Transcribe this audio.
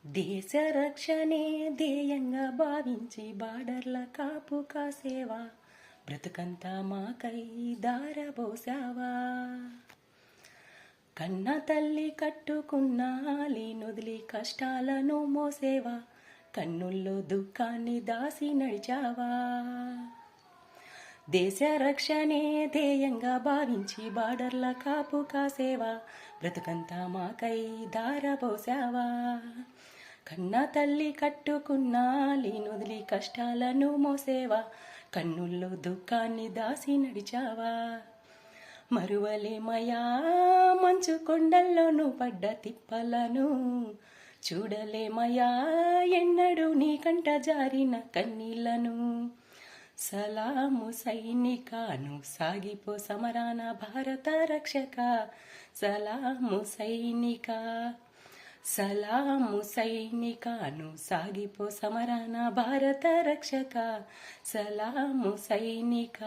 దేశ రక్షణే ధ్యేయంగా భావించి బార్డర్ల కాపు కాసేవా, బ్రతుకంతా మాకై దారబోసావా. కన్న తల్లి కట్టుకున్న నొదిలి కష్టాలను మోసేవా, కన్నుల్లో దుఃఖాన్ని దాసి నడిచావా. దేశ రక్షణే ధ్యేయంగా భావించి బార్డర్ల కాపు కాసేవా, బ్రతుకంతా మాకై దారబోసావా. కన్న తల్లి కట్టుకున్న నొదిలి కష్టాలను మోసేవా, కన్నుల్లో దుఃఖాన్ని దాసి నడిచావా. మరువలేమయా మంచు కొండల్లోనూ పడ్డ తిప్పలను, చూడలేమయా ఎన్నడూ నీ కంట జారిన కన్నీళ్లను. సలాము సైనికాను సాగిపో సమరాన భారత రక్షక, సలాము సైనిక. సలాము సైనికాను సాగిపో సమరాన భారత రక్షక, సలాము సైనిక.